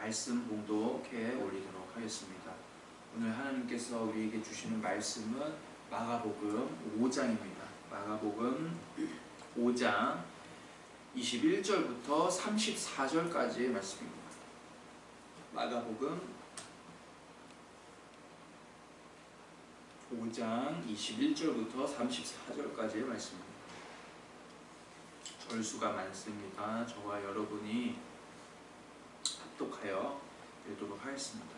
말씀 봉독해 올리도록 하겠습니다. 오늘 하나님께서 우리에게 주시는 말씀은 마가복음 5장입니다. 마가복음 5장 21절부터 34절까지의 말씀입니다. 마가복음 5장 21절부터 34절까지의 말씀입니다. 절수가 많습니다. 저와 여러분이 합독하여 읽도록 하겠습니다.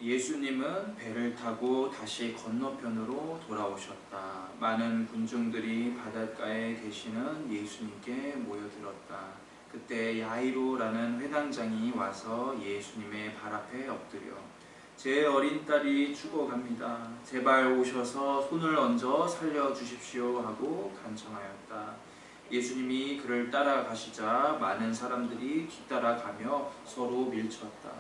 예수님은 배를 타고 다시 건너편으로 돌아오셨다. 많은 군중들이 바닷가에 계시는 예수님께 모여들었다. 그때 야이로라는 회당장이 와서 예수님의 발 앞에 엎드려 제 어린 딸이 죽어갑니다. 제발 오셔서 손을 얹어 살려주십시오 하고 간청하였다. 예수님이 그를 따라가시자 많은 사람들이 뒤따라가며 서로 밀쳤다.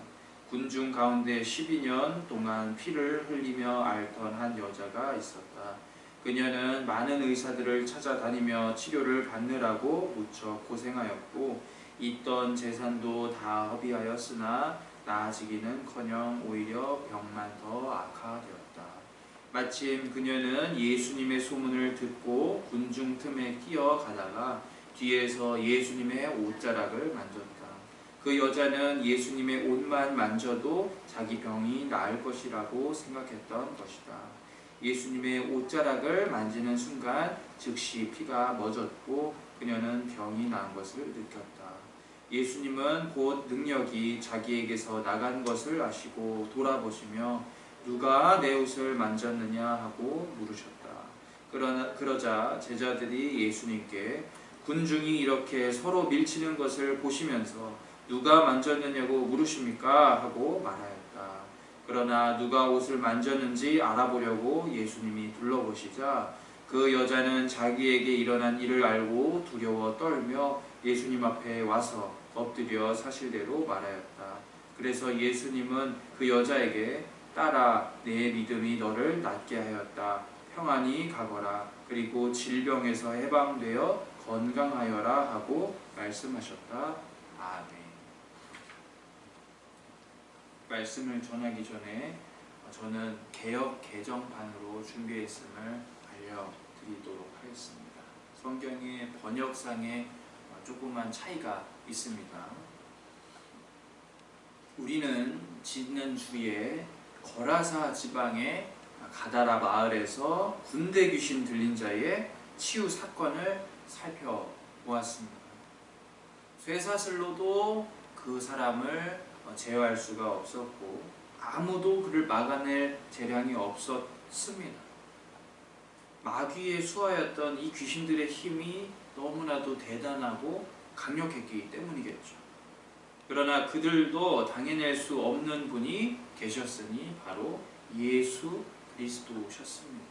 군중 가운데 12년 동안 피를 흘리며 앓던 한 여자가 있었다. 그녀는 많은 의사들을 찾아다니며 치료를 받느라고 무척 고생하였고 있던 재산도 다 허비하였으나 나아지기는커녕 오히려 병만 더 악화되었다. 마침 그녀는 예수님의 소문을 듣고 군중 틈에 끼어가다가 뒤에서 예수님의 옷자락을 만졌다. 그 여자는 예수님의 옷만 만져도 자기 병이 나을 것이라고 생각했던 것이다. 예수님의 옷자락을 만지는 순간 즉시 피가 멎었고 그녀는 병이 나은 것을 느꼈다. 예수님은 곧 능력이 자기에게서 나간 것을 아시고 돌아보시며 누가 내 옷을 만졌느냐 하고 물으셨다. 그러자 제자들이 예수님께 군중이 이렇게 서로 밀치는 것을 보시면서 누가 만졌느냐고 물으십니까? 하고 말하였다. 그러나 누가 옷을 만졌는지 알아보려고 예수님이 둘러보시자 그 여자는 자기에게 일어난 일을 알고 두려워 떨며 예수님 앞에 와서 엎드려 사실대로 말하였다. 그래서 예수님은 그 여자에게 딸아, 내 믿음이 너를 낫게 하였다. 평안히 가거라. 그리고 질병에서 해방되어 건강하여라 하고 말씀하셨다. 아멘. 말씀을 전하기 전에 저는 개역 개정판으로 준비했음을 알려드리도록 하겠습니다. 성경의 번역상에 조그만 차이가 있습니다. 우리는 지난주에 거라사 지방의 가다라 마을에서 군대 귀신 들린 자의 치유 사건을 살펴보았습니다. 쇠사슬로도 그 사람을 제어할 수가 없었고 아무도 그를 막아낼 재량이 없었습니다. 마귀의 수하였던 이 귀신들의 힘이 너무나도 대단하고 강력했기 때문이겠죠. 그러나 그들도 당해낼 수 없는 분이 계셨으니 바로 예수 그리스도셨습니다.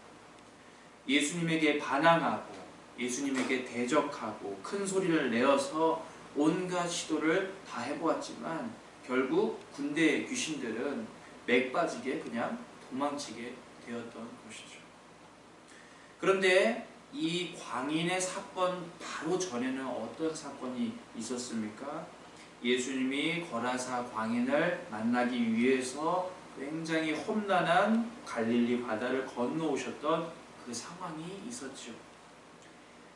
예수님에게 반항하고 예수님에게 대적하고 큰 소리를 내어서 온갖 시도를 다 해보았지만 결국 군대 귀신들은 맥 빠지게 그냥 도망치게 되었던 것이죠. 그런데 이 광인의 사건 바로 전에는 어떤 사건이 있었습니까? 예수님이 거라사 광인을 만나기 위해서 굉장히 험난한 갈릴리 바다를 건너오셨던 그 상황이 있었죠.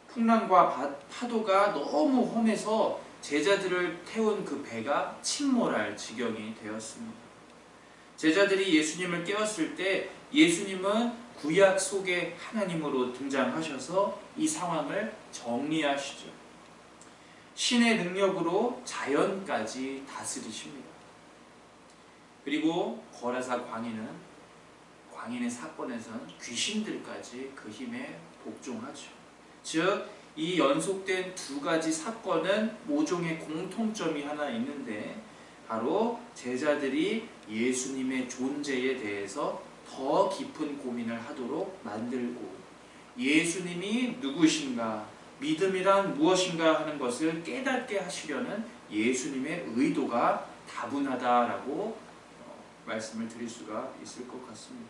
풍랑과 파도가 너무 험해서 제자들을 태운 그 배가 침몰할 지경이 되었습니다. 제자들이 예수님을 깨웠을 때 예수님은 구약 속의 하나님으로 등장하셔서 이 상황을 정리하시죠. 신의 능력으로 자연까지 다스리십니다. 그리고 거라사 광인의 사건에선 귀신들까지 그 힘에 복종하죠. 즉, 이 연속된 두 가지 사건은 모종의 공통점이 하나 있는데 바로 제자들이 예수님의 존재에 대해서 더 깊은 고민을 하도록 만들고 예수님이 누구신가, 믿음이란 무엇인가 하는 것을 깨닫게 하시려는 예수님의 의도가 다분하다라고 말씀을 드릴 수가 있을 것 같습니다.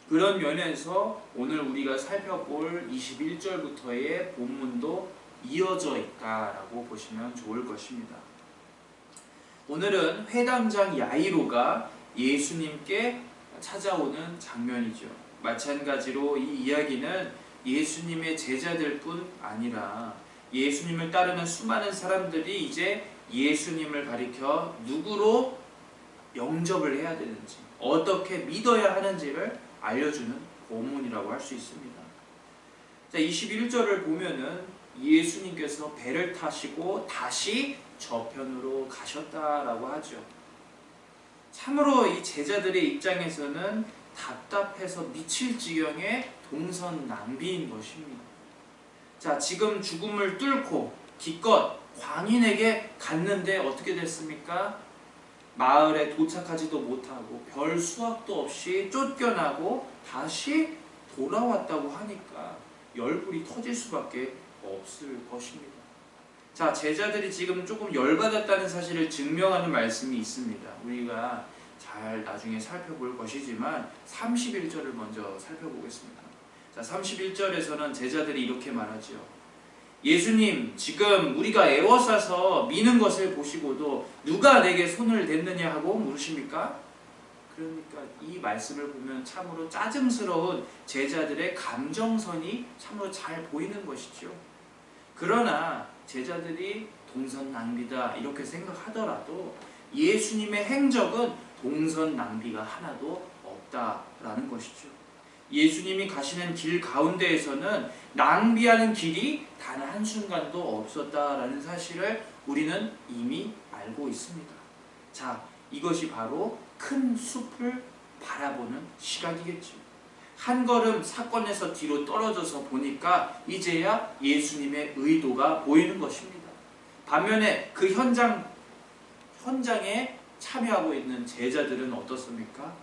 그런 면에서 오늘 우리가 살펴볼 21절부터의 본문도 이어져 있다라고 보시면 좋을 것입니다. 오늘은 회당장 야이로가 예수님께 찾아오는 장면이죠. 마찬가지로 이 이야기는 예수님의 제자들뿐 아니라 예수님을 따르는 수많은 사람들이 이제 예수님을 가리켜 누구로 영접을 해야 되는지, 어떻게 믿어야 하는지를 알려주는 본문이라고 할 수 있습니다. 자, 21절을 보면은 예수님께서 배를 타시고 다시 저편으로 가셨다라고 하죠. 참으로 이 제자들의 입장에서는 답답해서 미칠 지경의 동선 낭비인 것입니다. 자, 지금 죽음을 뚫고 기껏 광인에게 갔는데 어떻게 됐습니까? 마을에 도착하지도 못하고 별 수확도 없이 쫓겨나고 다시 돌아왔다고 하니까 열불이 터질 수밖에 없을 것입니다. 자, 제자들이 지금 조금 열받았다는 사실을 증명하는 말씀이 있습니다. 우리가 잘 나중에 살펴볼 것이지만 31절을 먼저 살펴보겠습니다. 자, 31절에서는 제자들이 이렇게 말하죠. 예수님, 지금 우리가 애워싸서 미는 것을 보시고도 누가 내게 손을 댔느냐 하고 물으십니까? 그러니까 이 말씀을 보면 참으로 짜증스러운 제자들의 감정선이 참으로 잘 보이는 것이죠. 그러나 제자들이 동선 낭비다 이렇게 생각하더라도 예수님의 행적은 동선 낭비가 하나도 없다라는 것이죠. 예수님이 가시는 길 가운데에서는 낭비하는 길이 단 한순간도 없었다라는 사실을 우리는 이미 알고 있습니다. 자, 이것이 바로 큰 숲을 바라보는 시각이겠죠. 한 걸음 사건에서 뒤로 떨어져서 보니까 이제야 예수님의 의도가 보이는 것입니다. 반면에 그 현장에 참여하고 있는 제자들은 어떻습니까?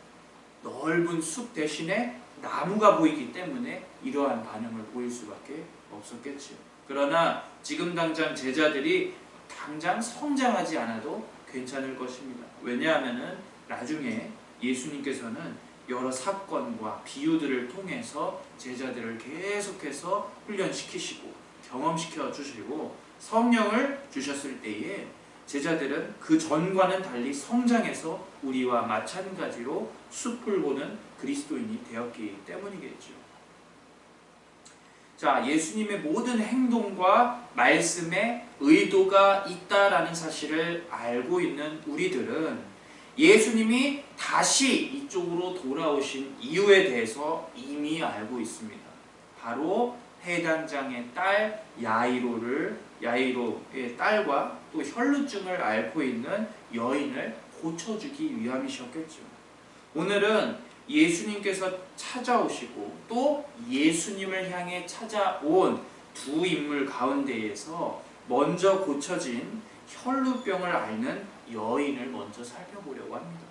넓은 숲 대신에 나무가 보이기 때문에 이러한 반응을 보일 수밖에 없었겠죠. 그러나 지금 당장 제자들이 당장 성장하지 않아도 괜찮을 것입니다. 왜냐하면 나중에 예수님께서는 여러 사건과 비유들을 통해서 제자들을 계속해서 훈련시키시고 경험시켜 주시고 성령을 주셨을 때에 제자들은 그 전과는 달리 성장해서 우리와 마찬가지로 숲을 보는 그리스도인이 되었기 때문이겠죠. 자, 예수님의 모든 행동과 말씀에 의도가 있다라는 사실을 알고 있는 우리들은 예수님이 다시 이쪽으로 돌아오신 이유에 대해서 이미 알고 있습니다. 바로 해당장의 딸 야이로의 딸과 또 혈루증을 앓고 있는 여인을 고쳐주기 위함이셨겠죠. 오늘은 예수님께서 찾아오시고 또 예수님을 향해 찾아온 두 인물 가운데에서 먼저 고쳐진 혈루병을 앓는 여인을 먼저 살펴보려고 합니다.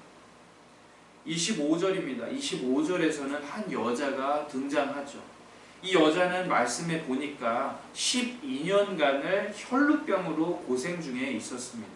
25절입니다. 25절에서는 한 여자가 등장하죠. 이 여자는 말씀에 보니까 12년간을 혈루병으로 고생 중에 있었습니다.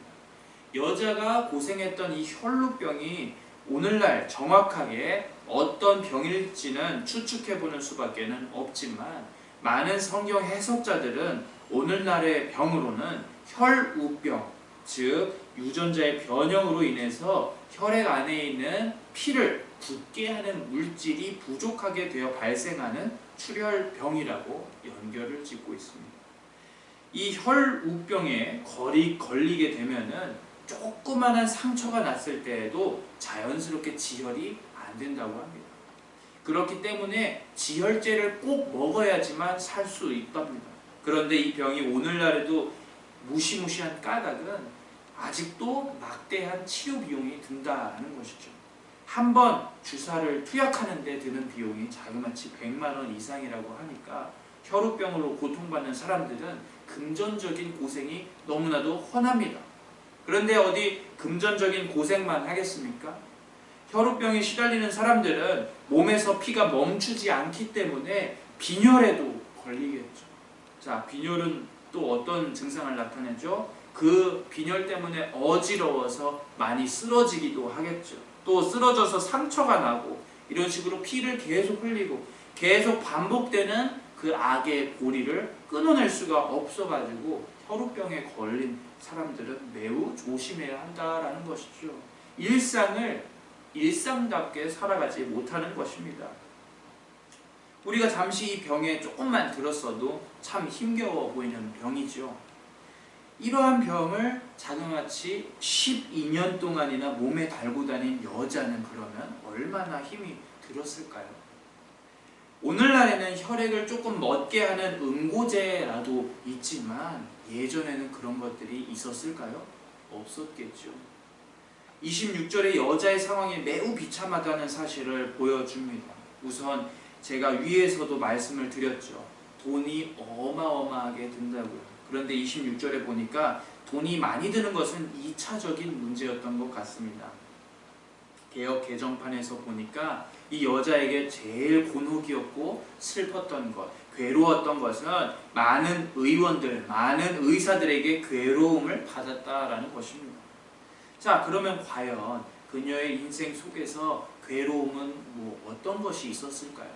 여자가 고생했던 이 혈루병이 오늘날 정확하게 어떤 병일지는 추측해보는 수밖에 없지만 많은 성경 해석자들은 오늘날의 병으로는 혈우병, 즉 유전자의 변형으로 인해서 혈액 안에 있는 피를 붓게 하는 물질이 부족하게 되어 발생하는 출혈병이라고 연결을 짓고 있습니다. 이 혈우병에 걸리게 되면은 조그만한 상처가 났을 때에도 자연스럽게 지혈이 안 된다고 합니다. 그렇기 때문에 지혈제를 꼭 먹어야지만 살 수 있답니다. 그런데 이 병이 오늘날에도 무시무시한 까닭은 아직도 막대한 치료 비용이 든다는 것이죠. 한 번 주사를 투약하는 데 드는 비용이 자그마치 100만 원 이상이라고 하니까 혈우병으로 고통받는 사람들은 금전적인 고생이 너무나도 훤합니다. 그런데 어디 금전적인 고생만 하겠습니까? 혈우병에 시달리는 사람들은 몸에서 피가 멈추지 않기 때문에 빈혈에도 걸리겠죠. 자, 빈혈은 또 어떤 증상을 나타내죠? 그 빈혈 때문에 어지러워서 많이 쓰러지기도 하겠죠. 또 쓰러져서 상처가 나고 이런 식으로 피를 계속 흘리고 계속 반복되는 그 악의 고리를 끊어낼 수가 없어가지고 혈우병에 걸린 사람들은 매우 조심해야 한다라는 것이죠. 일상을 일상답게 살아가지 못하는 것입니다. 우리가 잠시 이 병에 조금만 들었어도 참 힘겨워 보이는 병이죠. 이러한 병을 자그마치 12년 동안이나 몸에 달고 다닌 여자는 그러면 얼마나 힘이 들었을까요? 오늘날에는 혈액을 조금 멎게 하는 응고제라도 있지만 예전에는 그런 것들이 있었을까요? 없었겠죠. 26절의 여자의 상황이 매우 비참하다는 사실을 보여줍니다. 우선 제가 위에서도 말씀을 드렸죠. 돈이 어마어마하게 든다고요. 그런데 26절에 보니까 돈이 많이 드는 것은 2차적인 문제였던 것 같습니다. 개역 개정판에서 보니까 이 여자에게 제일 곤혹이었고 슬펐던 것, 괴로웠던 것은 많은 의원들, 많은 의사들에게 괴로움을 받았다라는 것입니다. 자, 그러면 과연 그녀의 인생 속에서 괴로움은 어떤 것이 있었을까요?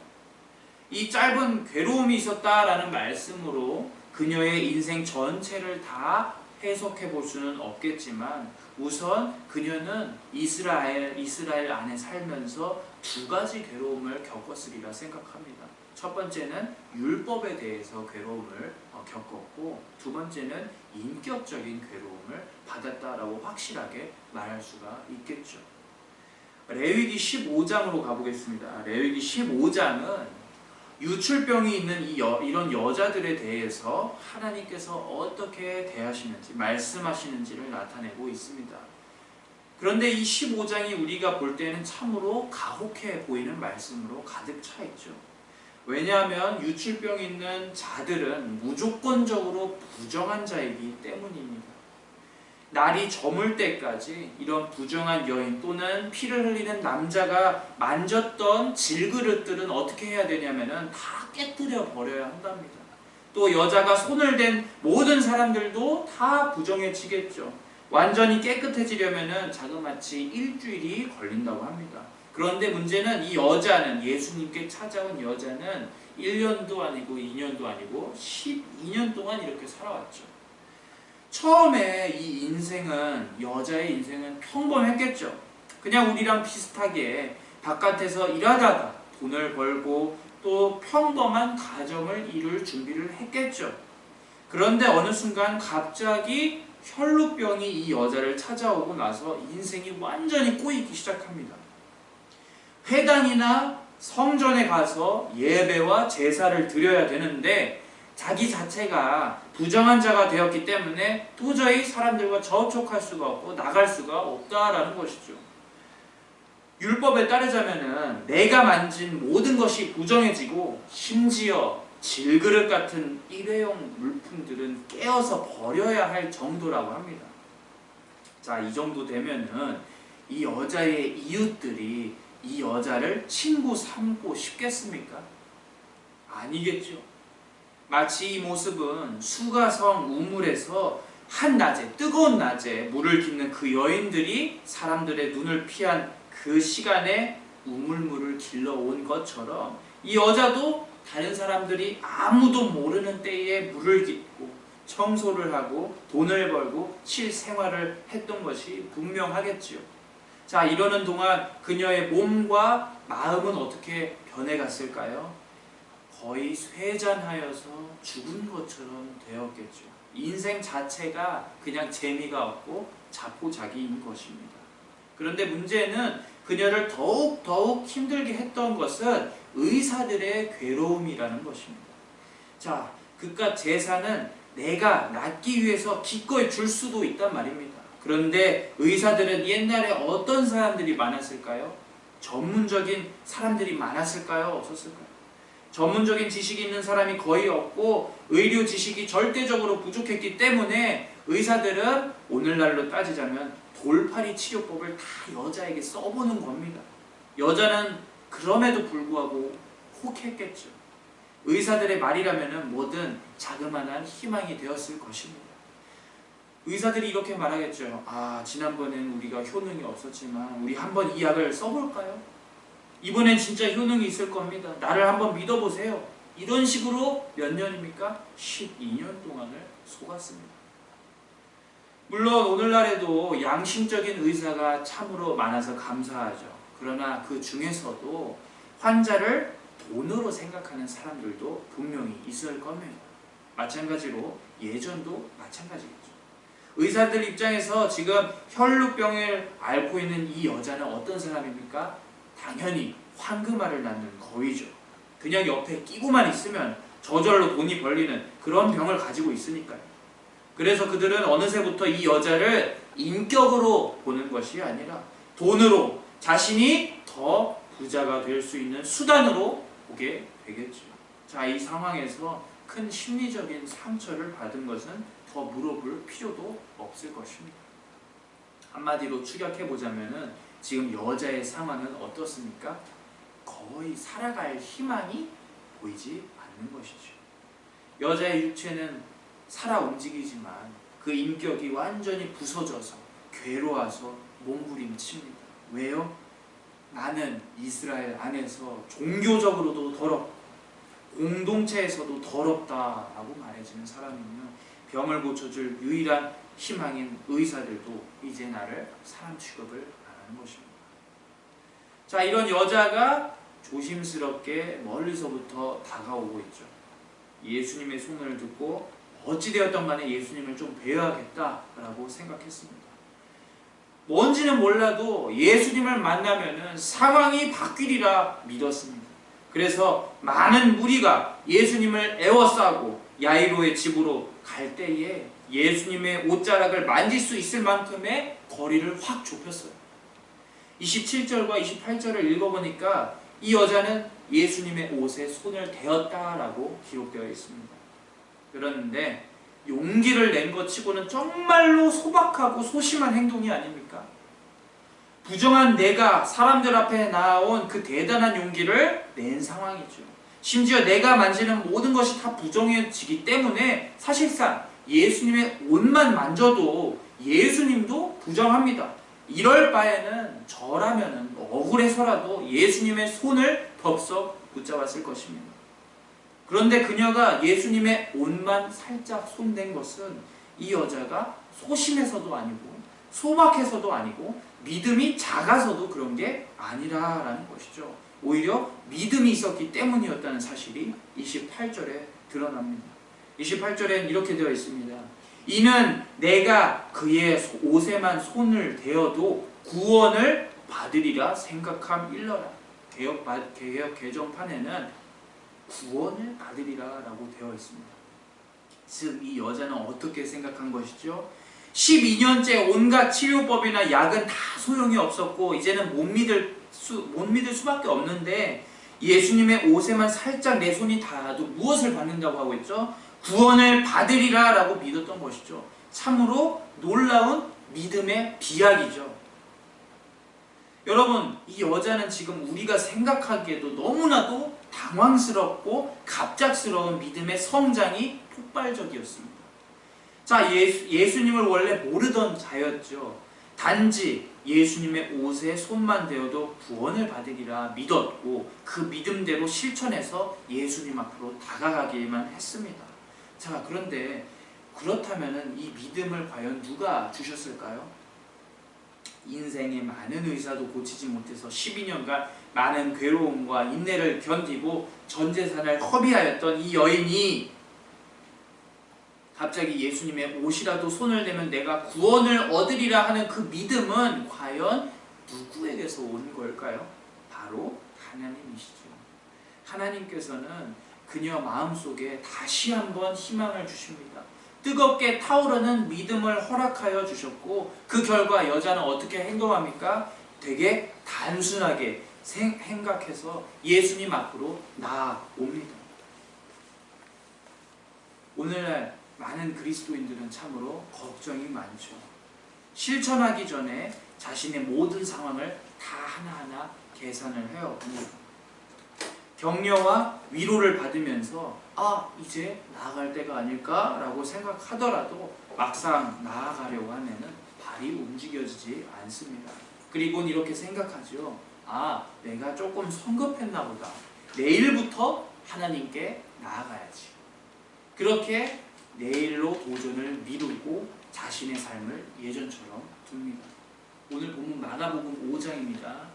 이 짧은 괴로움이 있었다라는 말씀으로 그녀의 인생 전체를 다 해석해 볼 수는 없겠지만 우선 그녀는 이스라엘 안에 살면서 두 가지 괴로움을 겪었으리라 생각합니다. 첫 번째는 율법에 대해서 괴로움을 겪었고 두 번째는 인격적인 괴로움을 받았다라고 확실하게 말할 수가 있겠죠. 레위기 15장으로 가보겠습니다. 레위기 15장은 유출병이 있는 이런 여자들에 대해서 하나님께서 어떻게 대하시는지 말씀하시는지를 나타내고 있습니다. 그런데 이 15장이 우리가 볼 때는 참으로 가혹해 보이는 말씀으로 가득 차 있죠. 왜냐하면 유출병이 있는 자들은 무조건적으로 부정한 자이기 때문입니다. 날이 저물 때까지 이런 부정한 여인 또는 피를 흘리는 남자가 만졌던 질그릇들은 어떻게 해야 되냐면은 다 깨뜨려 버려야 한답니다. 또 여자가 손을 댄 모든 사람들도 다 부정해지겠죠. 완전히 깨끗해지려면은 자그마치 일주일이 걸린다고 합니다. 그런데 문제는 이 여자는 예수님께 찾아온 여자는 1년도 아니고 2년도 아니고 12년 동안 이렇게 살아왔죠. 처음에 이 인생은 여자의 인생은 평범했겠죠. 그냥 우리랑 비슷하게 바깥에서 일하다가 돈을 벌고 또 평범한 가정을 이룰 준비를 했겠죠. 그런데 어느 순간 갑자기 혈루병이 이 여자를 찾아오고 나서 인생이 완전히 꼬이기 시작합니다. 회당이나 성전에 가서 예배와 제사를 드려야 되는데 자기 자체가 부정한 자가 되었기 때문에 도저히 사람들과 접촉할 수가 없고 나갈 수가 없다라는 것이죠. 율법에 따르자면은 내가 만진 모든 것이 부정해지고 심지어 질그릇 같은 일회용 물품들은 깨어서 버려야 할 정도라고 합니다. 자, 이 정도 되면은 이 여자의 이웃들이 이 여자를 친구 삼고 싶겠습니까? 아니겠죠. 마치 이 모습은 수가성 우물에서 한낮에 뜨거운 낮에 물을 깃는 그 여인들이 사람들의 눈을 피한 그 시간에 우물물을 길러온 것처럼 이 여자도 다른 사람들이 아무도 모르는 때에 물을 깃고 청소를 하고 돈을 벌고 실생활을 했던 것이 분명하겠지요. 자, 이러는 동안 그녀의 몸과 마음은 어떻게 변해갔을까요? 거의 쇠잔하여서 죽은 것처럼 되었겠죠. 인생 자체가 그냥 재미가 없고 자포자기인 것입니다. 그런데 문제는 그녀를 더욱 힘들게 했던 것은 의사들의 괴로움이라는 것입니다. 자, 그깟 제사는 내가 낫기 위해서 기꺼이 줄 수도 있단 말입니다. 그런데 의사들은 옛날에 어떤 사람들이 많았을까요? 전문적인 사람들이 많았을까요? 없었을까요? 전문적인 지식이 있는 사람이 거의 없고 의료 지식이 절대적으로 부족했기 때문에 의사들은 오늘날로 따지자면 돌팔이 치료법을 다 여자에게 써보는 겁니다. 여자는 그럼에도 불구하고 혹했겠죠. 의사들의 말이라면 뭐든 자그마한 희망이 되었을 것입니다. 의사들이 이렇게 말하겠죠. 아, 지난번에는 우리가 효능이 없었지만 우리 한번 이 약을 써볼까요? 이번엔 진짜 효능이 있을 겁니다. 나를 한번 믿어보세요. 이런 식으로 몇 년입니까? 12년 동안을 속았습니다. 물론 오늘날에도 양심적인 의사가 참으로 많아서 감사하죠. 그러나 그 중에서도 환자를 돈으로 생각하는 사람들도 분명히 있을 겁니다. 마찬가지로 예전도 마찬가지겠죠. 의사들 입장에서 지금 혈루병을 앓고 있는 이 여자는 어떤 사람입니까? 당연히 황금알을 낳는 거위죠. 그냥 옆에 끼고만 있으면 저절로 돈이 벌리는 그런 병을 가지고 있으니까요. 그래서 그들은 어느새부터 이 여자를 인격으로 보는 것이 아니라 돈으로 자신이 더 부자가 될 수 있는 수단으로 보게 되겠죠. 자, 이 상황에서 큰 심리적인 상처를 받은 것은 더 물어볼 필요도 없을 것입니다. 한마디로 추격해보자면 지금 여자의 상황은 어떻습니까? 거의 살아갈 희망이 보이지 않는 것이죠. 여자의 육체는 살아 움직이지만 그 인격이 완전히 부서져서 괴로워서 몸부림칩니다. 왜요? 나는 이스라엘 안에서 종교적으로도 더럽고 공동체에서도 더럽다라고 말해지는 사람이며 병을 고쳐줄 유일한 희망인 의사들도 이제 나를 사람 취급을 안 하는 것입니다. 자, 이런 여자가 조심스럽게 멀리서부터 다가오고 있죠. 예수님의 소문을 듣고 어찌되었던 간에 예수님을 좀 뵈어야겠다라고 생각했습니다. 뭔지는 몰라도 예수님을 만나면은 상황이 바뀌리라 믿었습니다. 그래서 많은 무리가 예수님을 에워싸고 야이로의 집으로 갈 때에 예수님의 옷자락을 만질 수 있을 만큼의 거리를 확 좁혔어요. 27절과 28절을 읽어보니까 이 여자는 예수님의 옷에 손을 대었다라고 기록되어 있습니다. 그런데 용기를 낸 것 치고는 정말로 소박하고 소심한 행동이 아닙니까? 부정한 내가 사람들 앞에 나온 그 대단한 용기를 낸 상황이죠. 심지어 내가 만지는 모든 것이 다 부정해지기 때문에 사실상 예수님의 옷만 만져도 예수님도 부정합니다. 이럴 바에는 저라면 억울해서라도 예수님의 손을 덥석 붙잡았을 것입니다. 그런데 그녀가 예수님의 옷만 살짝 손댄 것은 이 여자가 소심해서도 아니고 소박해서도 아니고 믿음이 작아서도 그런 게 아니라라는 것이죠. 오히려 믿음이 있었기 때문이었다는 사실이 28절에 드러납니다. 28절엔 이렇게 되어 있습니다. 이는 내가 그의 옷에만 손을 대어도 구원을 받으리라 생각함일러라. 개역 개정판에는 구원을 받으리라 라고 되어 있습니다. 즉 이 여자는 어떻게 생각한 것이죠? 12년째 온갖 치료법이나 약은 다 소용이 없었고 이제는 못 믿을 수밖에 없는데 예수님의 옷에만 살짝 내 손이 닿아도 무엇을 받는다고 하고 있죠? 구원을 받으리라 라고 믿었던 것이죠. 참으로 놀라운 믿음의 비약이죠. 여러분, 이 여자는 지금 우리가 생각하기에도 너무나도 당황스럽고 갑작스러운 믿음의 성장이 폭발적이었습니다. 자, 예수님을 원래 모르던 자였죠. 단지 예수님의 옷에 손만 대어도 구원을 받으리라 믿었고 그 믿음대로 실천해서 예수님 앞으로 다가가기만 했습니다. 자, 그런데 그렇다면 이 믿음을 과연 누가 주셨을까요? 인생의 많은 의사도 고치지 못해서 12년간 많은 괴로움과 인내를 견디고 전 재산을 허비하였던 이 여인이 갑자기 예수님의 옷이라도 손을 대면 내가 구원을 얻으리라 하는 그 믿음은 과연 누구에게서 온 걸까요? 바로 하나님이시죠. 하나님께서는 그녀 마음속에 다시 한번 희망을 주십니다. 뜨겁게 타오르는 믿음을 허락하여 주셨고 그 결과 여자는 어떻게 행동합니까? 되게 단순하게 생각해서 예수님 앞으로 나아옵니다. 오늘날 많은 그리스도인들은 참으로 걱정이 많죠. 실천하기 전에 자신의 모든 상황을 다 하나하나 계산을 해옵니다. 격려와 위로를 받으면서 이제 나아갈 때가 아닐까라고 생각하더라도 막상 나아가려고 하면은 발이 움직여지지 않습니다. 그리고는 이렇게 생각하죠. 내가 조금 성급했나 보다. 내일부터 하나님께 나아가야지. 그렇게 내일로 도전을 미루고 자신의 삶을 예전처럼 둡니다. 오늘 본문 마가복음 5장입니다.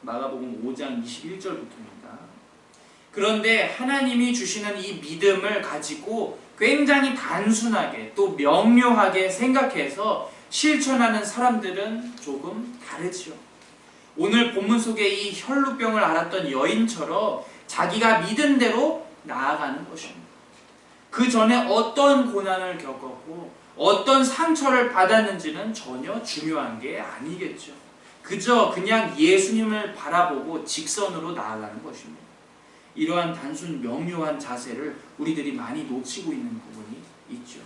마가복음 5장 21절부터입니다. 그런데 하나님이 주시는 이 믿음을 가지고 굉장히 단순하게 또 명료하게 생각해서 실천하는 사람들은 조금 다르지요. 오늘 본문 속에 이 혈루병을 앓았던 여인처럼 자기가 믿은 대로 나아가는 것입니다. 그 전에 어떤 고난을 겪었고 어떤 상처를 받았는지는 전혀 중요한 게 아니겠죠. 그저 그냥 예수님을 바라보고 직선으로 나아가는 것입니다. 이러한 단순 명료한 자세를 우리들이 많이 놓치고 있는 부분이 있죠.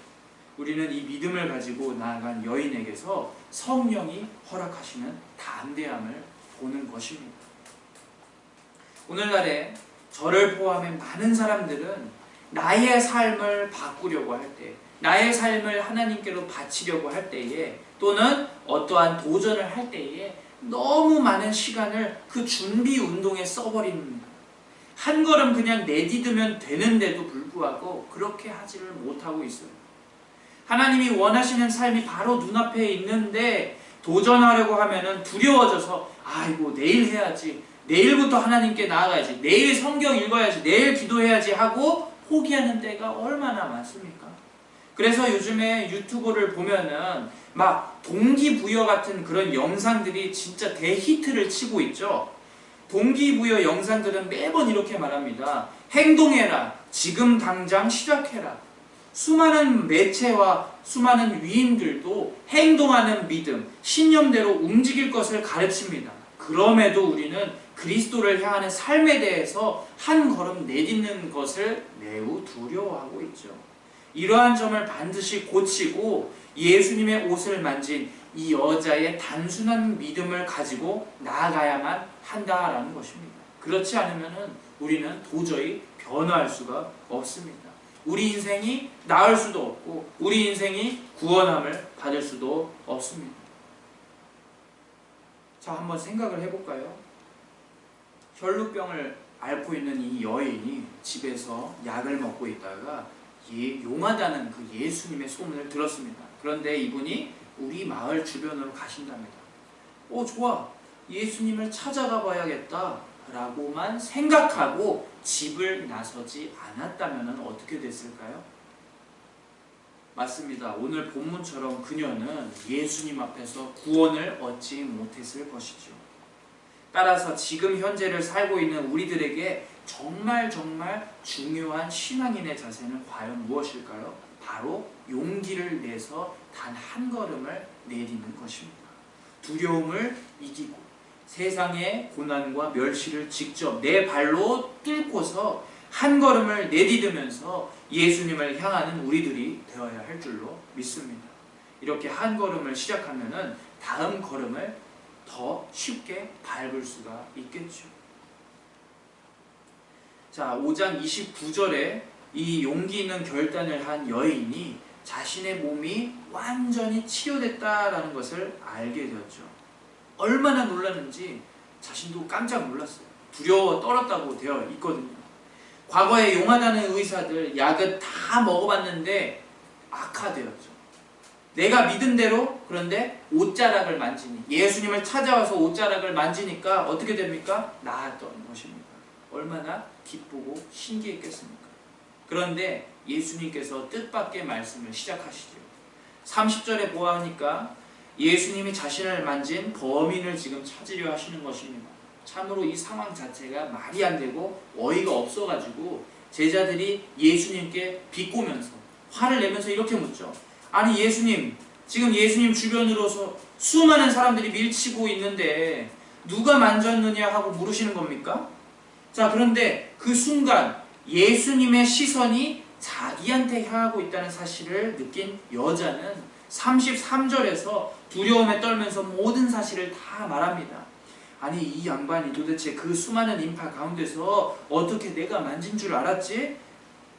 우리는 이 믿음을 가지고 나아간 여인에게서 성령이 허락하시는 담대함을 보는 것입니다. 오늘날에 저를 포함해 많은 사람들은 나의 삶을 바꾸려고 할 때, 나의 삶을 하나님께로 바치려고 할 때에, 또는 어떠한 도전을 할 때에 너무 많은 시간을 그 준비 운동에 써버립니다. 한 걸음 그냥 내디디면 되는데도 불구하고 그렇게 하지를 못하고 있어요. 하나님이 원하시는 삶이 바로 눈앞에 있는데 도전하려고 하면은 두려워져서 아이고 내일 해야지, 내일부터 하나님께 나아가야지, 내일 성경 읽어야지, 내일 기도해야지 하고 포기하는 때가 얼마나 많습니까? 그래서 요즘에 유튜브를 보면은 막 동기부여 같은 그런 영상들이 진짜 대히트를 치고 있죠. 동기부여 영상들은 매번 이렇게 말합니다. 행동해라. 지금 당장 시작해라. 수많은 매체와 수많은 위인들도 행동하는 믿음, 신념대로 움직일 것을 가르칩니다. 그럼에도 우리는 그리스도를 향하는 삶에 대해서 한 걸음 내딛는 것을 매우 두려워하고 있죠. 이러한 점을 반드시 고치고 예수님의 옷을 만진 이 여자의 단순한 믿음을 가지고 나아가야만 한다라는 것입니다. 그렇지 않으면 우리는 도저히 변화할 수가 없습니다. 우리 인생이 나을 수도 없고 우리 인생이 구원함을 받을 수도 없습니다. 자, 한번 생각을 해볼까요? 혈루병을 앓고 있는 이 여인이 집에서 약을 먹고 있다가 용하다는 그 예수님의 소문을 들었습니다. 그런데 이분이 우리 마을 주변으로 가신답니다. 좋아, 예수님을 찾아가 봐야겠다 라고만 생각하고 집을 나서지 않았다면 어떻게 됐을까요? 맞습니다. 오늘 본문처럼 그녀는 예수님 앞에서 구원을 얻지 못했을 것이죠. 따라서 지금 현재를 살고 있는 우리들에게 정말 중요한 신앙인의 자세는 과연 무엇일까요? 바로 용기를 내서 단 한 걸음을 내딛는 것입니다. 두려움을 이기고 세상의 고난과 멸시를 직접 내 발로 뚫고서 한 걸음을 내딛으면서 예수님을 향하는 우리들이 되어야 할 줄로 믿습니다. 이렇게 한 걸음을 시작하면은 다음 걸음을 더 쉽게 밟을 수가 있겠죠. 자, 5장 29절에 이 용기 있는 결단을 한 여인이 자신의 몸이 완전히 치료됐다라는 것을 알게 되었죠. 얼마나 놀랐는지 자신도 깜짝 놀랐어요. 두려워 떨었다고 되어 있거든요. 과거에 용하다는 의사들 약을 다 먹어봤는데 악화되었죠. 내가 믿은 대로 그런데 옷자락을 만지니 예수님을 찾아와서 옷자락을 만지니까 어떻게 됩니까? 나았던 것입니다. 얼마나 기쁘고 신기했겠습니까? 그런데 예수님께서 뜻밖의 말씀을 시작하시죠. 30절에 보아하니까 예수님이 자신을 만진 범인을 지금 찾으려 하시는 것입니다. 참으로 이 상황 자체가 말이 안 되고 어이가 없어가지고 제자들이 예수님께 비꼬면서 화를 내면서 이렇게 묻죠. 아니 예수님, 지금 예수님 주변으로서 수많은 사람들이 밀치고 있는데 누가 만졌느냐 하고 물으시는 겁니까? 자, 그런데 그 순간 예수님의 시선이 자기한테 향하고 있다는 사실을 느낀 여자는 33절에서 두려움에 떨면서 모든 사실을 다 말합니다. 아니 이 양반이 도대체 그 수많은 인파 가운데서 어떻게 내가 만진 줄 알았지?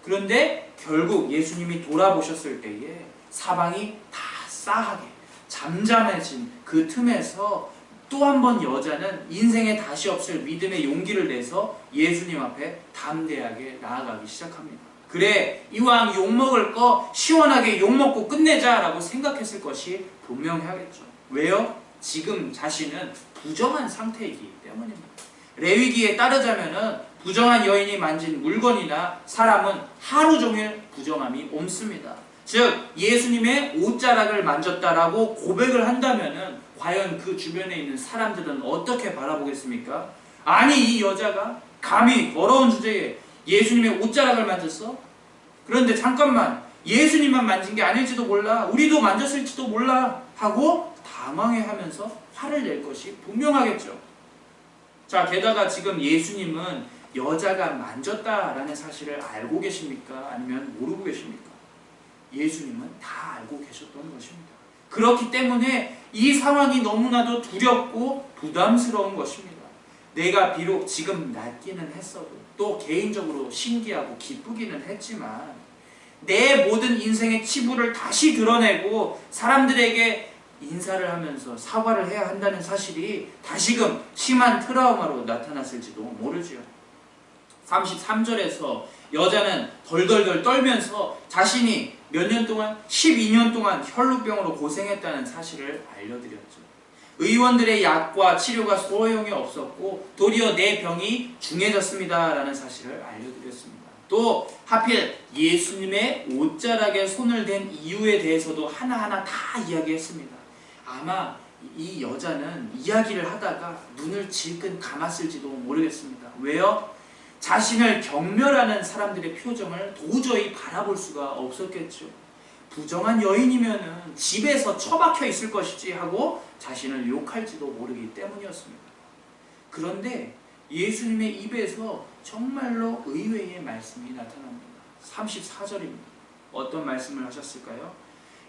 그런데 결국 예수님이 돌아보셨을 때에 사방이 다 싸하게 잠잠해진 그 틈에서 또 한 번 여자는 인생에 다시 없을 믿음의 용기를 내서 예수님 앞에 담대하게 나아가기 시작합니다. 그래, 이왕 욕먹을 거 시원하게 욕먹고 끝내자라고 생각했을 것이 분명하겠죠. 왜요? 지금 자신은 부정한 상태이기 때문입니다. 레위기에 따르자면은 부정한 여인이 만진 물건이나 사람은 하루 종일 부정함이 옮습니다. 즉 예수님의 옷자락을 만졌다라고 고백을 한다면은 과연 그 주변에 있는 사람들은 어떻게 바라보겠습니까? 아니 이 여자가 감히 더러운 주제에 예수님의 옷자락을 만졌어? 그런데 잠깐만, 예수님만 만진 게 아닐지도 몰라, 우리도 만졌을지도 몰라 하고 당황해하면서 화를 낼 것이 분명하겠죠. 자, 게다가 지금 예수님은 여자가 만졌다라는 사실을 알고 계십니까? 아니면 모르고 계십니까? 예수님은 다 알고 계셨던 것입니다. 그렇기 때문에 이 상황이 너무나도 두렵고 부담스러운 것입니다. 내가 비록 지금 낫기는 했어도, 또 개인적으로 신기하고 기쁘기는 했지만, 내 모든 인생의 치부를 다시 드러내고 사람들에게 인사를 하면서 사과를 해야 한다는 사실이 다시금 심한 트라우마로 나타났을지도 모르지요. 33절에서 여자는 덜덜덜 떨면서 자신이 몇 년 동안, 12년 동안 혈루병으로 고생했다는 사실을 알려드렸죠. 의원들의 약과 치료가 소용이 없었고 도리어 내 병이 중해졌습니다 라는 사실을 알려드렸습니다. 또 하필 예수님의 옷자락에 손을 댄 이유에 대해서도 하나하나 다 이야기했습니다. 아마 이 여자는 이야기를 하다가 눈을 질끈 감았을지도 모르겠습니다. 왜요? 자신을 경멸하는 사람들의 표정을 도저히 바라볼 수가 없었겠죠. 부정한 여인이면은 집에서 처박혀 있을 것이지 하고 자신을 욕할지도 모르기 때문이었습니다. 그런데 예수님의 입에서 정말로 의외의 말씀이 나타납니다. 34절입니다. 어떤 말씀을 하셨을까요?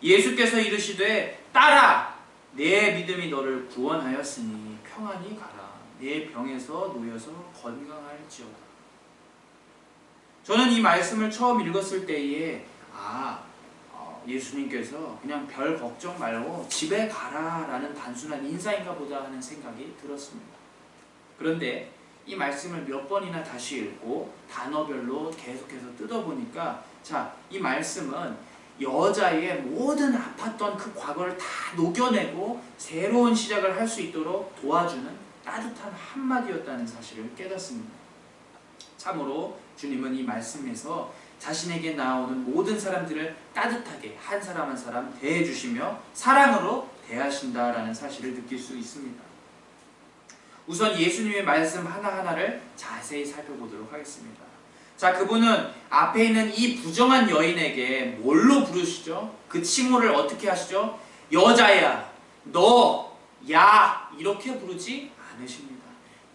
예수께서 이르시되 딸아, 내 믿음이 너를 구원하였으니 평안히 가라. 내 병에서 놓여서 건강할지어다. 저는 이 말씀을 처음 읽었을 때에 예수님께서 그냥 별 걱정 말고 집에 가라 라는 단순한 인사인가 보다 하는 생각이 들었습니다. 그런데 이 말씀을 몇 번이나 다시 읽고 단어별로 계속해서 뜯어보니까, 자, 이 말씀은 여자의 모든 아팠던 그 과거를 다 녹여내고 새로운 시작을 할 수 있도록 도와주는 따뜻한 한마디였다는 사실을 깨닫습니다. 참으로 주님은 이 말씀에서 자신에게 나오는 모든 사람들을 따뜻하게 한 사람 한 사람 대해주시며 사랑으로 대하신다라는 사실을 느낄 수 있습니다. 우선 예수님의 말씀 하나하나를 자세히 살펴보도록 하겠습니다. 자, 그분은 앞에 있는 이 부정한 여인에게 뭘로 부르시죠? 그 칭호를 어떻게 하시죠? 여자야, 너, 야 이렇게 부르지 않으십니다.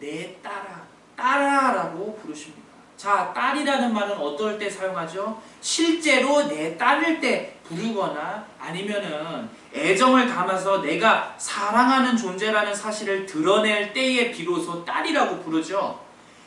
내 딸아, 딸아라고 부르십니다. 자, 딸이라는 말은 어떨 때 사용하죠? 실제로 내 딸일 때 부르거나 아니면은 애정을 담아서 내가 사랑하는 존재라는 사실을 드러낼 때에 비로소 딸이라고 부르죠.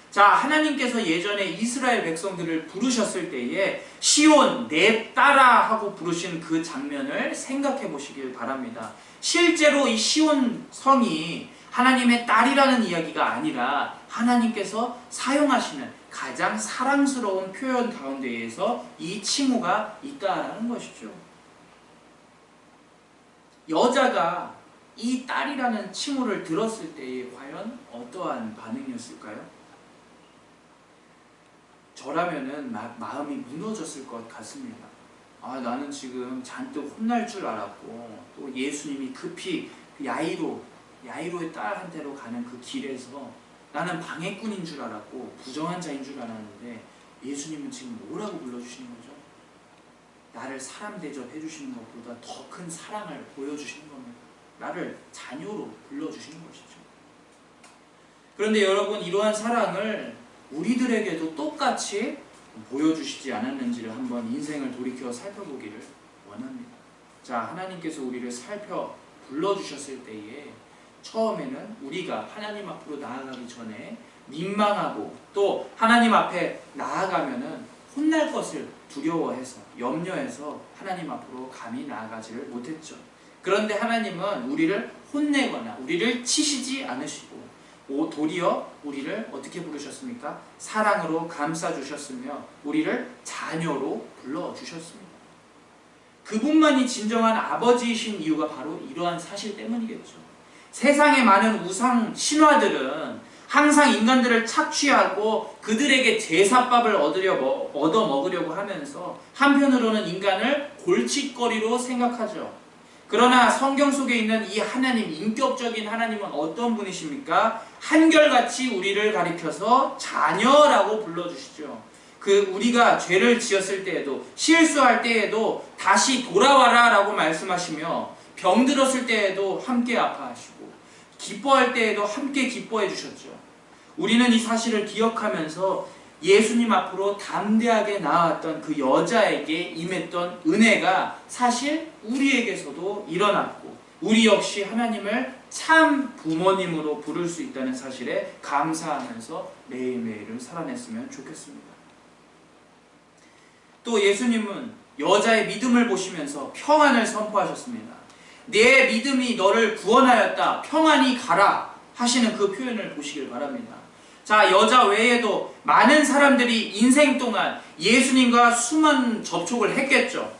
자, 하나님께서 예전에 이스라엘 백성들을 부르셨을 때에 시온 내 딸아 하고 부르신 그 장면을 생각해 보시길 바랍니다. 실제로 이 시온 성이 하나님의 딸이라는 이야기가 아니라 하나님께서 사용하시는 가장 사랑스러운 표현 가운데에서 이 칭호가 있다라는 것이죠. 여자가 이 딸이라는 칭호를 들었을 때에 과연 어떠한 반응이었을까요? 저라면은 마음이 무너졌을 것 같습니다. 나는 지금 잔뜩 혼날 줄 알았고, 또 예수님이 급히 야이로의 딸한테로 가는 그 길에서 나는 방해꾼인 줄 알았고 부정한 자인 줄 알았는데 예수님은 지금 뭐라고 불러주시는 거죠? 나를 사람 대접해 주시는 것보다 더 큰 사랑을 보여주시는 겁니다. 나를 자녀로 불러주시는 것이죠. 그런데 여러분, 이러한 사랑을 우리들에게도 똑같이 보여주시지 않았는지를 한번 인생을 돌이켜 살펴보기를 원합니다. 자, 하나님께서 우리를 불러주셨을 때에 처음에는 우리가 하나님 앞으로 나아가기 전에 민망하고 또 하나님 앞에 나아가면은 혼날 것을 두려워해서 염려해서 하나님 앞으로 감히 나아가지를 못했죠. 그런데 하나님은 우리를 혼내거나 우리를 치시지 않으시고 도리어 우리를 어떻게 부르셨습니까? 사랑으로 감싸주셨으며 우리를 자녀로 불러주셨습니다. 그분만이 진정한 아버지이신 이유가 바로 이러한 사실 때문이겠죠. 세상의 많은 우상 신화들은 항상 인간들을 착취하고 그들에게 제사밥을 얻어 먹으려고 하면서 한편으로는 인간을 골칫거리로 생각하죠. 그러나 성경 속에 있는 이 하나님, 인격적인 하나님은 어떤 분이십니까? 한결같이 우리를 가리켜서 자녀라고 불러주시죠. 우리가 죄를 지었을 때에도, 실수할 때에도 다시 돌아와라 라고 말씀하시며, 병들었을 때에도 함께 아파하시고, 기뻐할 때에도 함께 기뻐해 주셨죠. 우리는 이 사실을 기억하면서 예수님 앞으로 담대하게 나아왔던 그 여자에게 임했던 은혜가 사실 우리에게서도 일어났고, 우리 역시 하나님을 참 부모님으로 부를 수 있다는 사실에 감사하면서 매일매일을 살아냈으면 좋겠습니다. 또 예수님은 여자의 믿음을 보시면서 평안을 선포하셨습니다. 내 믿음이 너를 구원하였다. 평안히 가라. 하시는 그 표현을 보시길 바랍니다. 자, 여자 외에도 많은 사람들이 인생 동안 예수님과 수많은 접촉을 했겠죠.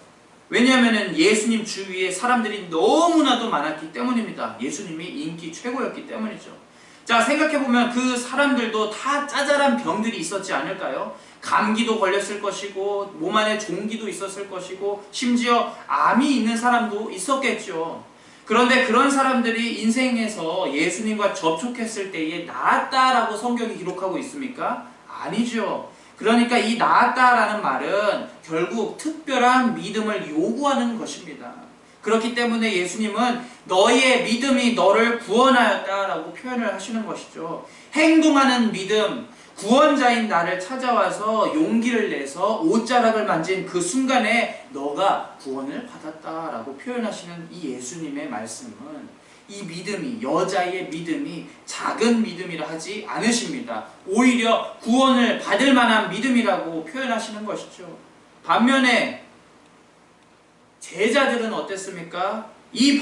왜냐하면 예수님 주위에 사람들이 너무나도 많았기 때문입니다. 예수님이 인기 최고였기 때문이죠. 자, 생각해보면 그 사람들도 다 짜잘한 병들이 있었지 않을까요? 감기도 걸렸을 것이고, 몸 안에 종기도 있었을 것이고, 심지어 암이 있는 사람도 있었겠죠. 그런데 그런 사람들이 인생에서 예수님과 접촉했을 때에 나았다라고 성경이 기록하고 있습니까? 아니죠. 그러니까 이 나았다라는 말은 결국 특별한 믿음을 요구하는 것입니다. 그렇기 때문에 예수님은 너희의 믿음이 너를 구원하였다라고 표현을 하시는 것이죠. 행동하는 믿음, 구원자인 나를 찾아와서 용기를 내서 옷자락을 만진 그 순간에 너가 구원을 받았다라고 표현하시는 이 예수님의 말씀은 이 믿음이, 여자의 믿음이 작은 믿음이라 하지 않으십니다. 오히려 구원을 받을 만한 믿음이라고 표현하시는 것이죠. 반면에 제자들은 어땠습니까? 이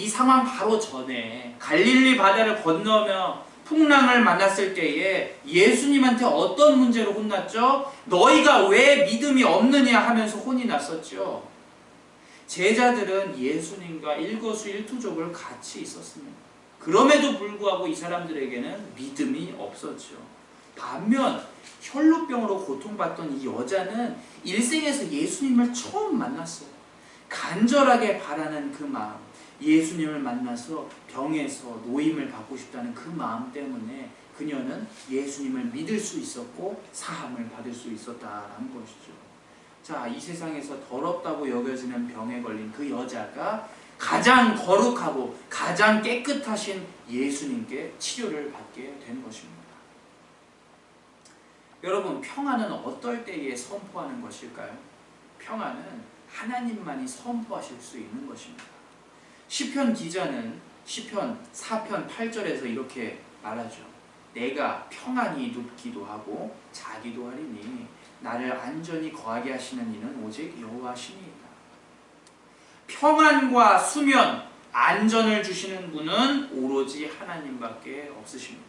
상황 바로 전에 갈릴리 바다를 건너며 풍랑을 만났을 때에 예수님한테 어떤 문제로 혼났죠? 너희가 왜 믿음이 없느냐 하면서 혼이 났었죠. 제자들은 예수님과 일거수일투족을 같이 있었습니다. 그럼에도 불구하고 이 사람들에게는 믿음이 없었죠. 반면 혈루병으로 고통받던 이 여자는 일생에서 예수님을 처음 만났어요. 간절하게 바라는 그 마음, 예수님을 만나서 병에서 노임을 받고 싶다는 그 마음 때문에 그녀는 예수님을 믿을 수 있었고 사함을 받을 수 있었다라는 것이죠. 자, 이 세상에서 더럽다고 여겨지는 병에 걸린 그 여자가 가장 거룩하고 가장 깨끗하신 예수님께 치료를 받게 된 것입니다. 여러분, 평안은 어떨 때에 선포하는 것일까요? 평안은 하나님만이 선포하실 수 있는 것입니다. 시편 기자는 시편 4편 8절에서 이렇게 말하죠. 내가 평안히 눕기도 하고 자기도 하리니 나를 안전히 거하게 하시는 이는 오직 여호와시니이다. 평안과 수면, 안전을 주시는 분은 오로지 하나님밖에 없으십니다.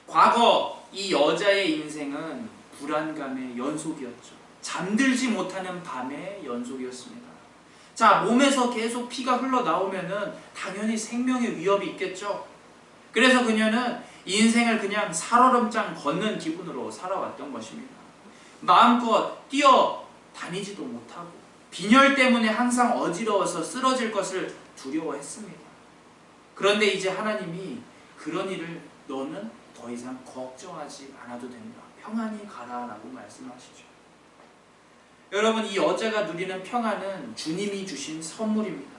과거 이 여자의 인생은 불안감의 연속이었죠. 잠들지 못하는 밤의 연속이었습니다. 자, 몸에서 계속 피가 흘러나오면은 당연히 생명의 위협이 있겠죠. 그래서 그녀는 인생을 그냥 살얼음장 걷는 기분으로 살아왔던 것입니다. 마음껏 뛰어다니지도 못하고 빈혈 때문에 항상 어지러워서 쓰러질 것을 두려워했습니다. 그런데 이제 하나님이 그런 일을 너는 더 이상 걱정하지 않아도 된다. 평안히 가라라고 말씀하시죠. 여러분, 이 여자가 누리는 평안은 주님이 주신 선물입니다.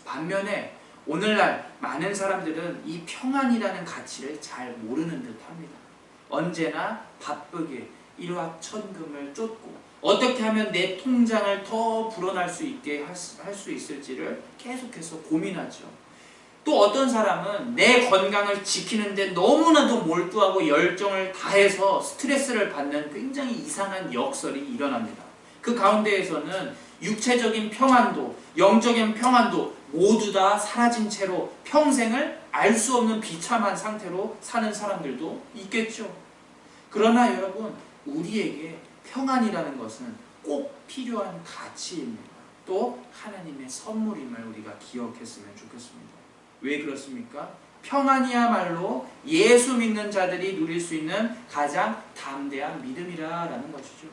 반면에 오늘날 많은 사람들은 이 평안이라는 가치를 잘 모르는 듯합니다. 언제나 바쁘게 일확천금을 쫓고 어떻게 하면 내 통장을 더 불어날 수 있게 할 수 있을지를 계속해서 고민하죠. 또 어떤 사람은 내 건강을 지키는데 너무나도 몰두하고 열정을 다해서 스트레스를 받는 굉장히 이상한 역설이 일어납니다. 그 가운데에서는 육체적인 평안도, 영적인 평안도 모두 다 사라진 채로 평생을 알 수 없는 비참한 상태로 사는 사람들도 있겠죠. 그러나 여러분, 우리에게 평안이라는 것은 꼭 필요한 가치입니다. 또 하나님의 선물임을 우리가 기억했으면 좋겠습니다. 왜 그렇습니까? 평안이야말로 예수 믿는 자들이 누릴 수 있는 가장 담대한 믿음이라는 것이죠.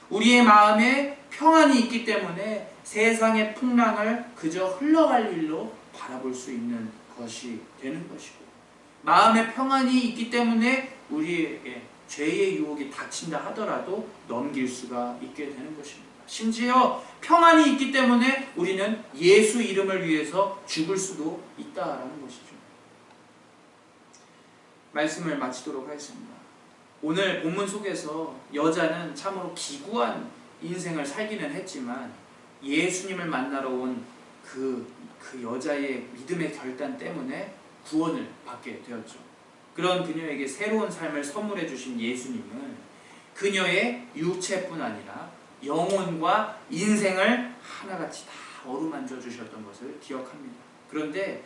우리의 마음에 평안이 있기 때문에 세상의 풍랑을 그저 흘러갈 일로 바라볼 수 있는 것이 되는 것이고, 마음에 평안이 있기 때문에 우리에게 죄의 유혹이 닥친다 하더라도 넘길 수가 있게 되는 것입니다. 심지어 평안이 있기 때문에 우리는 예수 이름을 위해서 죽을 수도 있다라는 것이죠. 말씀을 마치도록 하겠습니다. 오늘 본문 속에서 여자는 참으로 기구한 인생을 살기는 했지만 예수님을 만나러 온 그 여자의 믿음의 결단 때문에 구원을 받게 되었죠. 그런 그녀에게 새로운 삶을 선물해 주신 예수님은 그녀의 육체뿐 아니라 영혼과 인생을 하나같이 다 어루만져 주셨던 것을 기억합니다. 그런데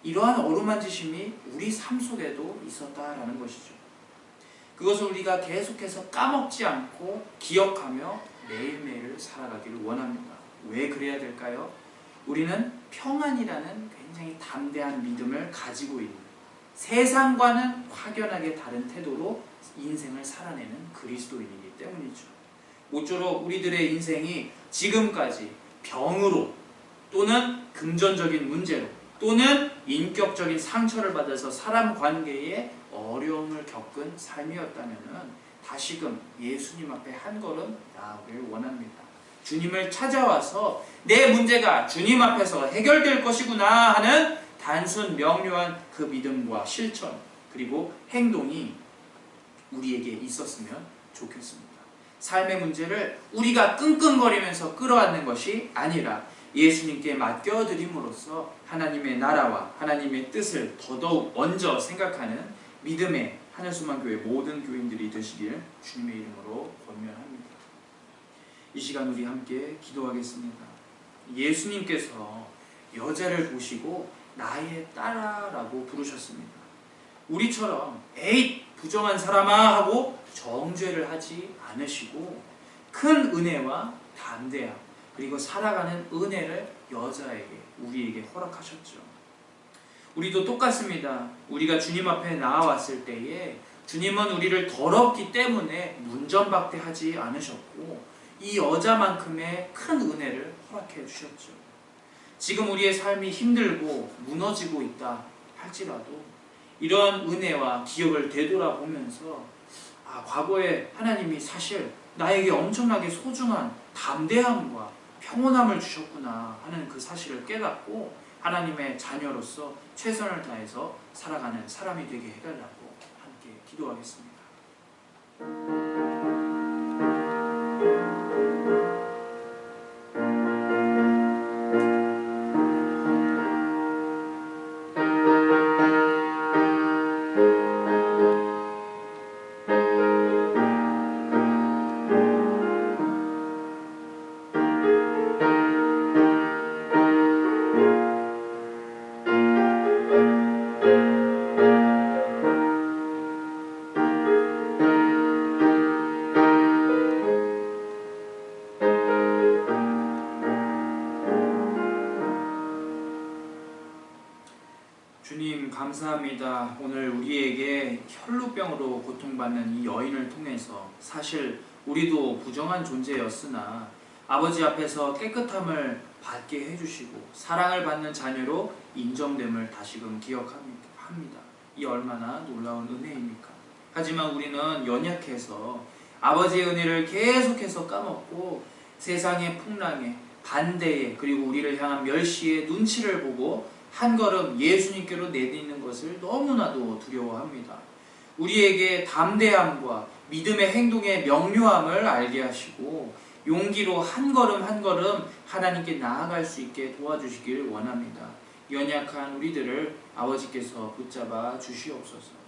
이러한 어루만지심이 우리 삶 속에도 있었다라는 것이죠. 그것을 우리가 계속해서 까먹지 않고 기억하며 매일매일 살아가기를 원합니다. 왜 그래야 될까요? 우리는 평안이라는 굉장히 담대한 믿음을 가지고 있는, 세상과는 확연하게 다른 태도로 인생을 살아내는 그리스도인이기 때문이죠. 모쪼록 우리들의 인생이 지금까지 병으로 또는 금전적인 문제로 또는 인격적인 상처를 받아서 사람 관계에 어려움을 겪은 삶이었다면 다시금 예수님 앞에 한 걸음 나아가길 원합니다. 주님을 찾아와서 내 문제가 주님 앞에서 해결될 것이구나 하는 단순 명료한 그 믿음과 실천 그리고 행동이 우리에게 있었으면 좋겠습니다. 삶의 문제를 우리가 끙끙거리면서 끌어안는 것이 아니라 예수님께 맡겨드림으로써 하나님의 나라와 하나님의 뜻을 더더욱 먼저 생각하는 믿음의 하늘소망교회 모든 교인들이 되시길 주님의 이름으로 권면합니다. 이 시간 우리 함께 기도하겠습니다. 예수님께서 여자를 보시고 나의 딸아라고 부르셨습니다. 우리처럼 에잇 부정한 사람아 하고 정죄를 하지 않으시고 큰 은혜와 담대함 그리고 살아가는 은혜를 여자에게 우리에게 허락하셨죠. 우리도 똑같습니다. 우리가 주님 앞에 나아왔을 때에 주님은 우리를 더럽기 때문에 문전박대하지 않으셨고 이 여자만큼의 큰 은혜를 허락해 주셨죠. 지금 우리의 삶이 힘들고 무너지고 있다 할지라도 이러한 은혜와 기억을 되돌아보면서 과거에 하나님이 사실 나에게 엄청나게 소중한 담대함과 평온함을 주셨구나 하는 그 사실을 깨닫고 하나님의 자녀로서 최선을 다해서 살아가는 사람이 되게 해달라고 함께 기도하겠습니다. 주님 감사합니다. 오늘 우리에게 혈루병으로 고통받는 이 여인을 통해서 사실 우리도 부정한 존재였으나 아버지 앞에서 깨끗함을 받게 해주시고 사랑을 받는 자녀로 인정됨을 다시금 기억합니다. 이 얼마나 놀라운 은혜입니까? 하지만 우리는 연약해서 아버지의 은혜를 계속해서 까먹고 세상의 풍랑에 반대에 그리고 우리를 향한 멸시의 눈치를 보고 한 걸음 예수님께로 내딛는 것을 너무나도 두려워합니다. 우리에게 담대함과 믿음의 행동의 명료함을 알게 하시고 용기로 한 걸음 한 걸음 하나님께 나아갈 수 있게 도와주시길 원합니다. 연약한 우리들을 아버지께서 붙잡아 주시옵소서.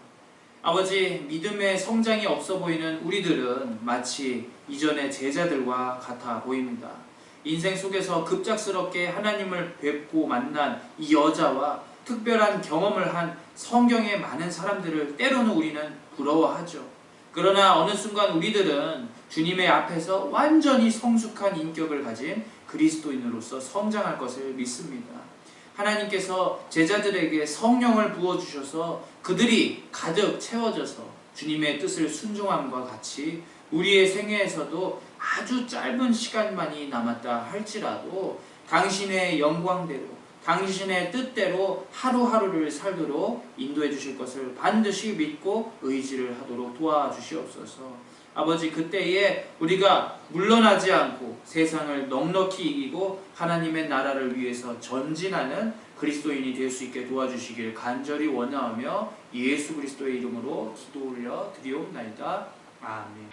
아버지, 믿음의 성장이 없어 보이는 우리들은 마치 이전의 제자들과 같아 보입니다. 인생 속에서 급작스럽게 하나님을 뵙고 만난 이 여자와 특별한 경험을 한 성경의 많은 사람들을 때로는 우리는 부러워하죠. 그러나 어느 순간 우리들은 주님의 앞에서 완전히 성숙한 인격을 가진 그리스도인으로서 성장할 것을 믿습니다. 하나님께서 제자들에게 성령을 부어주셔서 그들이 가득 채워져서 주님의 뜻을 순종함과 같이 우리의 생애에서도 아주 짧은 시간만이 남았다 할지라도 당신의 영광대로 당신의 뜻대로 하루하루를 살도록 인도해 주실 것을 반드시 믿고 의지를 하도록 도와주시옵소서. 아버지, 그때에 우리가 물러나지 않고 세상을 넉넉히 이기고 하나님의 나라를 위해서 전진하는 그리스도인이 될 수 있게 도와주시길 간절히 원하오며 예수 그리스도의 이름으로 기도 올려 드리옵나이다. 아멘.